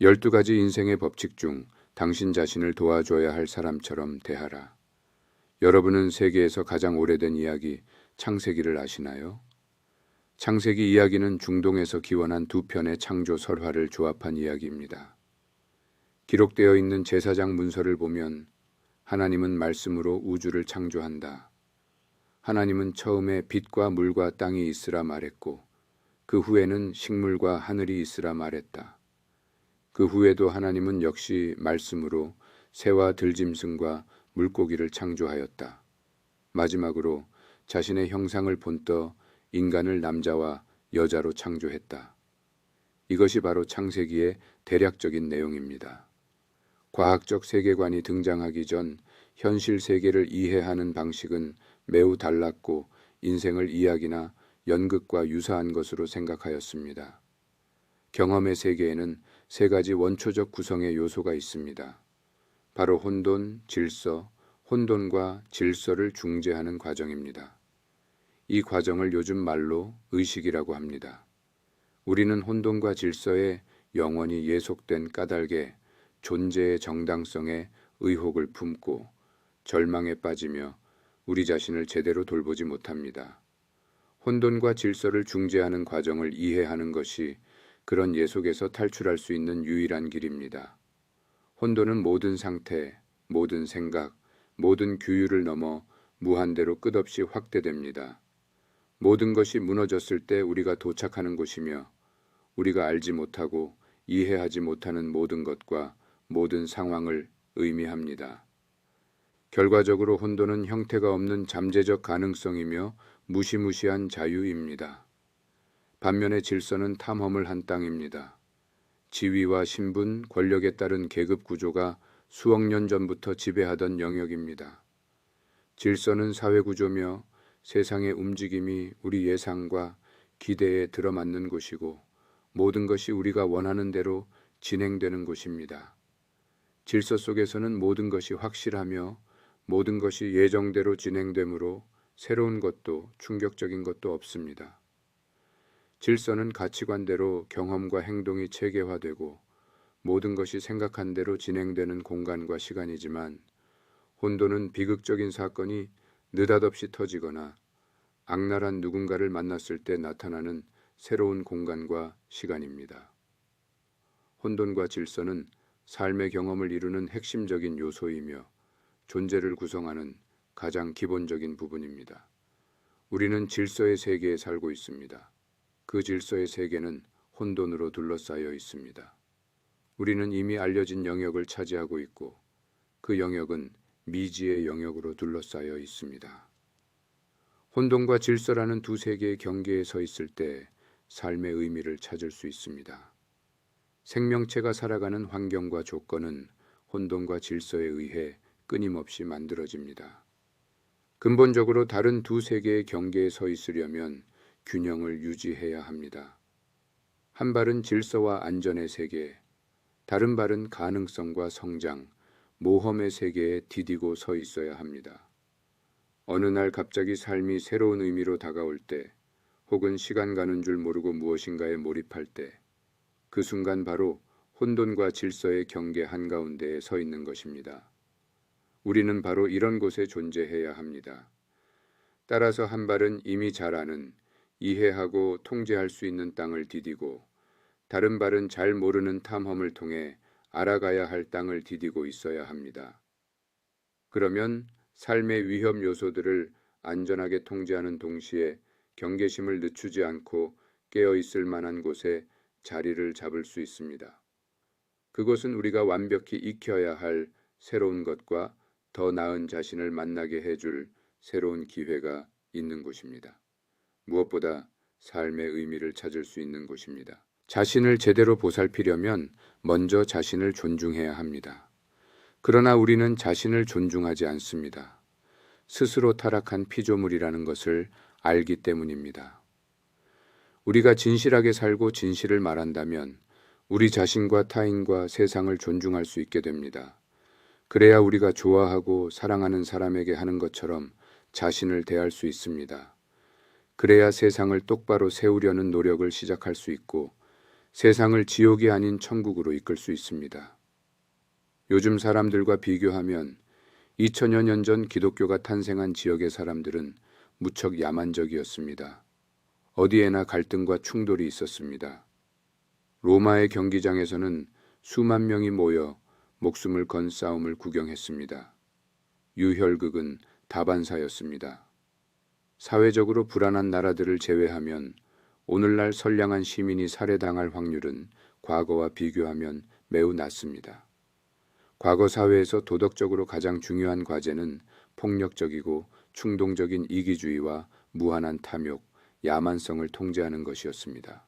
12가지 인생의 법칙 중 당신 자신을 도와줘야 할 사람처럼 대하라. 여러분은 세계에서 가장 오래된 이야기 창세기를 아시나요? 창세기 이야기는 중동에서 기원한 두 편의 창조 설화를 조합한 이야기입니다. 기록되어 있는 제사장 문서를 보면 하나님은 말씀으로 우주를 창조한다. 하나님은 처음에 빛과 물과 땅이 있으라 말했고 그 후에는 식물과 하늘이 있으라 말했다. 그 후에도 하나님은 역시 말씀으로 새와 들짐승과 물고기를 창조하였다. 마지막으로 자신의 형상을 본떠 인간을 남자와 여자로 창조했다. 이것이 바로 창세기의 대략적인 내용입니다. 과학적 세계관이 등장하기 전 현실 세계를 이해하는 방식은 매우 달랐고 인생을 이야기나 연극과 유사한 것으로 생각하였습니다. 경험의 세계에는 세 가지 원초적 구성의 요소가 있습니다. 바로 혼돈, 질서, 혼돈과 질서를 중재하는 과정입니다. 이 과정을 요즘 말로 의식이라고 합니다. 우리는 혼돈과 질서에 영원히 예속된 까닭에 존재의 정당성에 의혹을 품고 절망에 빠지며 우리 자신을 제대로 돌보지 못합니다. 혼돈과 질서를 중재하는 과정을 이해하는 것이 그런 예속에서 탈출할 수 있는 유일한 길입니다. 혼돈은 모든 상태, 모든 생각, 모든 규율을 넘어 무한대로 끝없이 확대됩니다. 모든 것이 무너졌을 때 우리가 도착하는 곳이며 우리가 알지 못하고 이해하지 못하는 모든 것과 모든 상황을 의미합니다. 결과적으로 혼돈은 형태가 없는 잠재적 가능성이며 무시무시한 자유입니다. 반면에 질서는 탐험을 한 땅입니다. 지위와 신분, 권력에 따른 계급 구조가 수억 년 전부터 지배하던 영역입니다. 질서는 사회 구조며 세상의 움직임이 우리 예상과 기대에 들어맞는 곳이고 모든 것이 우리가 원하는 대로 진행되는 곳입니다. 질서 속에서는 모든 것이 확실하며 모든 것이 예정대로 진행되므로 새로운 것도 충격적인 것도 없습니다. 질서는 가치관대로 경험과 행동이 체계화되고 모든 것이 생각한 대로 진행되는 공간과 시간이지만 혼돈은 비극적인 사건이 느닷없이 터지거나 악랄한 누군가를 만났을 때 나타나는 새로운 공간과 시간입니다. 혼돈과 질서는 삶의 경험을 이루는 핵심적인 요소이며 존재를 구성하는 가장 기본적인 부분입니다. 우리는 질서의 세계에 살고 있습니다. 그 질서의 세계는 혼돈으로 둘러싸여 있습니다. 우리는 이미 알려진 영역을 차지하고 있고 그 영역은 미지의 영역으로 둘러싸여 있습니다. 혼돈과 질서라는 두 세계의 경계에 서 있을 때 삶의 의미를 찾을 수 있습니다. 생명체가 살아가는 환경과 조건은 혼돈과 질서에 의해 끊임없이 만들어집니다. 근본적으로 다른 두 세계의 경계에 서 있으려면 균형을 유지해야 합니다. 한 발은 질서와 안전의 세계, 다른 발은 가능성과 성장, 모험의 세계에 디디고 서 있어야 합니다. 어느 날 갑자기 삶이 새로운 의미로 다가올 때, 혹은 시간 가는 줄 모르고 무엇인가에 몰입할 때, 그 순간 바로 혼돈과 질서의 경계 한가운데에 서 있는 것입니다. 우리는 바로 이런 곳에 존재해야 합니다. 따라서 한 발은 이미 잘 아는, 이해하고 통제할 수 있는 땅을 디디고 다른 발은 잘 모르는 탐험을 통해 알아가야 할 땅을 디디고 있어야 합니다. 그러면 삶의 위험 요소들을 안전하게 통제하는 동시에 경계심을 늦추지 않고 깨어 있을 만한 곳에 자리를 잡을 수 있습니다. 그곳은 우리가 완벽히 익혀야 할 새로운 것과 더 나은 자신을 만나게 해줄 새로운 기회가 있는 곳입니다. 무엇보다 삶의 의미를 찾을 수 있는 곳입니다. 자신을 제대로 보살피려면 먼저 자신을 존중해야 합니다. 그러나 우리는 자신을 존중하지 않습니다. 스스로 타락한 피조물이라는 것을 알기 때문입니다. 우리가 진실하게 살고 진실을 말한다면 우리 자신과 타인과 세상을 존중할 수 있게 됩니다. 그래야 우리가 좋아하고 사랑하는 사람에게 하는 것처럼 자신을 대할 수 있습니다. 그래야 세상을 똑바로 세우려는 노력을 시작할 수 있고 세상을 지옥이 아닌 천국으로 이끌 수 있습니다. 요즘 사람들과 비교하면 2000여 년 전 기독교가 탄생한 지역의 사람들은 무척 야만적이었습니다. 어디에나 갈등과 충돌이 있었습니다. 로마의 경기장에서는 수만 명이 모여 목숨을 건 싸움을 구경했습니다. 유혈극은 다반사였습니다. 사회적으로 불안한 나라들을 제외하면 오늘날 선량한 시민이 살해당할 확률은 과거와 비교하면 매우 낮습니다. 과거 사회에서 도덕적으로 가장 중요한 과제는 폭력적이고 충동적인 이기주의와 무한한 탐욕, 야만성을 통제하는 것이었습니다.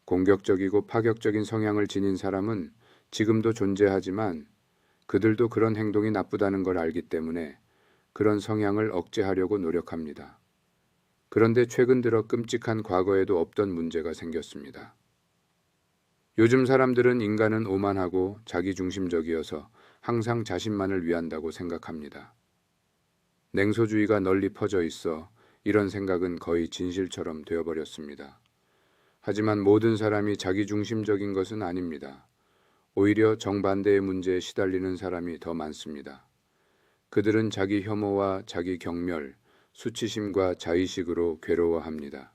공격적이고 파격적인 성향을 지닌 사람은 지금도 존재하지만 그들도 그런 행동이 나쁘다는 걸 알기 때문에 그런 성향을 억제하려고 노력합니다. 그런데 최근 들어 끔찍한 과거에도 없던 문제가 생겼습니다. 요즘 사람들은 인간은 오만하고 자기중심적이어서 항상 자신만을 위한다고 생각합니다. 냉소주의가 널리 퍼져 있어 이런 생각은 거의 진실처럼 되어버렸습니다. 하지만 모든 사람이 자기중심적인 것은 아닙니다. 오히려 정반대의 문제에 시달리는 사람이 더 많습니다. 그들은 자기 혐오와 자기 경멸, 수치심과 자의식으로 괴로워합니다.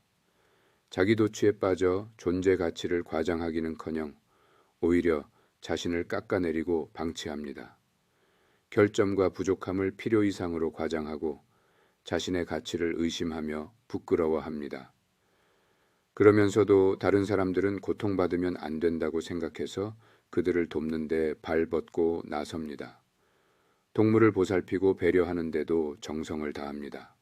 자기 도취에 빠져 존재 가치를 과장하기는커녕 오히려 자신을 깎아내리고 방치합니다. 결점과 부족함을 필요 이상으로 과장하고 자신의 가치를 의심하며 부끄러워합니다. 그러면서도 다른 사람들은 고통받으면 안 된다고 생각해서 그들을 돕는 데 발벗고 나섭니다. 동물을 보살피고 배려하는데도 정성을 다합니다.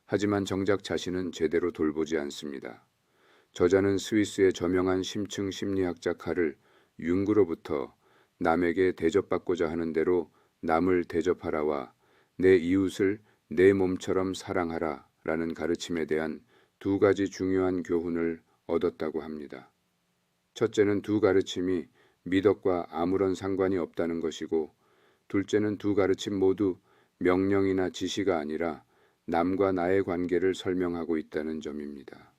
하지만 정작 자신은 제대로 돌보지 않습니다. 저자는 스위스의 저명한 심층 심리학자 카를 융그로부터 남에게 대접받고자 하는 대로 남을 대접하라와 내 이웃을 내 몸처럼 사랑하라 라는 가르침에 대한 두 가지 중요한 교훈을 얻었다고 합니다. 첫째는 두 가르침이 미덕과 아무런 상관이 없다는 것이고, 둘째는 두 가르침 모두 명령이나 지시가 아니라 남과 나의 관계를 설명하고 있다는 점입니다.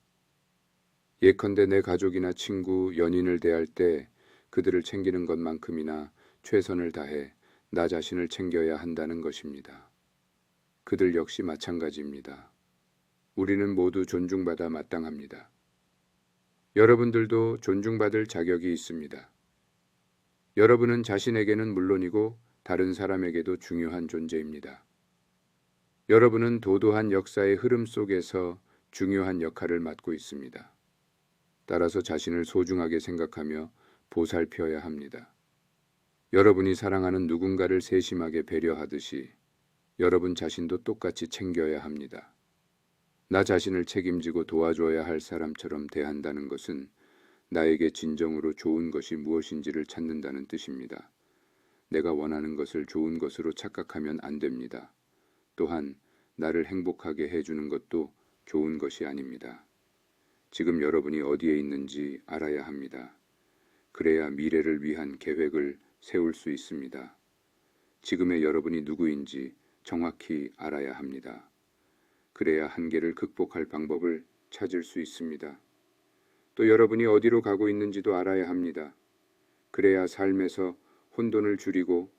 예컨대 내 가족이나 친구, 연인을 대할 때 그들을 챙기는 것만큼이나 최선을 다해 나 자신을 챙겨야 한다는 것입니다. 그들 역시 마찬가지입니다. 우리는 모두 존중받아 마땅합니다. 여러분들도 존중받을 자격이 있습니다. 여러분은 자신에게는 물론이고 다른 사람에게도 중요한 존재입니다. 여러분은 도도한 역사의 흐름 속에서 중요한 역할을 맡고 있습니다. 따라서 자신을 소중하게 생각하며 보살펴야 합니다. 여러분이 사랑하는 누군가를 세심하게 배려하듯이 여러분 자신도 똑같이 챙겨야 합니다. 나 자신을 책임지고 도와줘야 할 사람처럼 대한다는 것은 나에게 진정으로 좋은 것이 무엇인지를 찾는다는 뜻입니다. 내가 원하는 것을 좋은 것으로 착각하면 안 됩니다. 또한 나를 행복하게 해주는 것도 좋은 것이 아닙니다. 지금 여러분이 어디에 있는지 알아야 합니다. 그래야 미래를 위한 계획을 세울 수 있습니다. 지금의 여러분이 누구인지 정확히 알아야 합니다. 그래야 한계를 극복할 방법을 찾을 수 있습니다. 또 여러분이 어디로 가고 있는지도 알아야 합니다. 그래야 삶에서 혼돈을 줄이고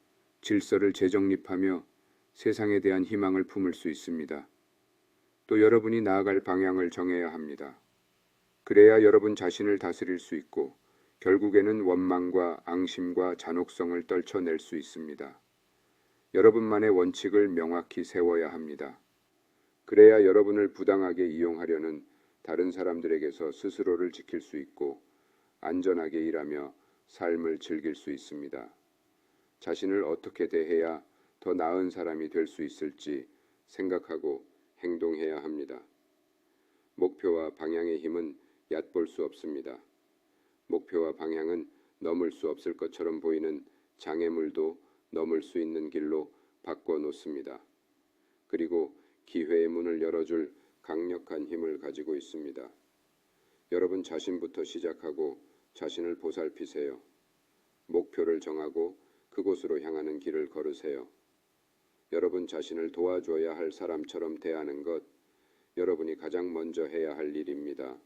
질서를 재정립하며 세상에 대한 희망을 품을 수 있습니다. 또 여러분이 나아갈 방향을 정해야 합니다. 그래야 여러분 자신을 다스릴 수 있고 결국에는 원망과 앙심과 잔혹성을 떨쳐낼 수 있습니다. 여러분만의 원칙을 명확히 세워야 합니다. 그래야 여러분을 부당하게 이용하려는 다른 사람들에게서 스스로를 지킬 수 있고 안전하게 일하며 삶을 즐길 수 있습니다. 자신을 어떻게 대해야 더 나은 사람이 될 수 있을지 생각하고 행동해야 합니다. 목표와 방향의 힘은 얕볼 수 없습니다. 목표와 방향은 넘을 수 없을 것처럼 보이는 장애물도 넘을 수 있는 길로 바꿔놓습니다. 그리고 기회의 문을 열어줄 강력한 힘을 가지고 있습니다. 여러분 자신부터 시작하고 자신을 보살피세요. 목표를 정하고 그곳으로 향하는 길을 걸으세요. 여러분 자신을 도와줘야 할 사람처럼 대하는 것, 여러분이 가장 먼저 해야 할 일입니다.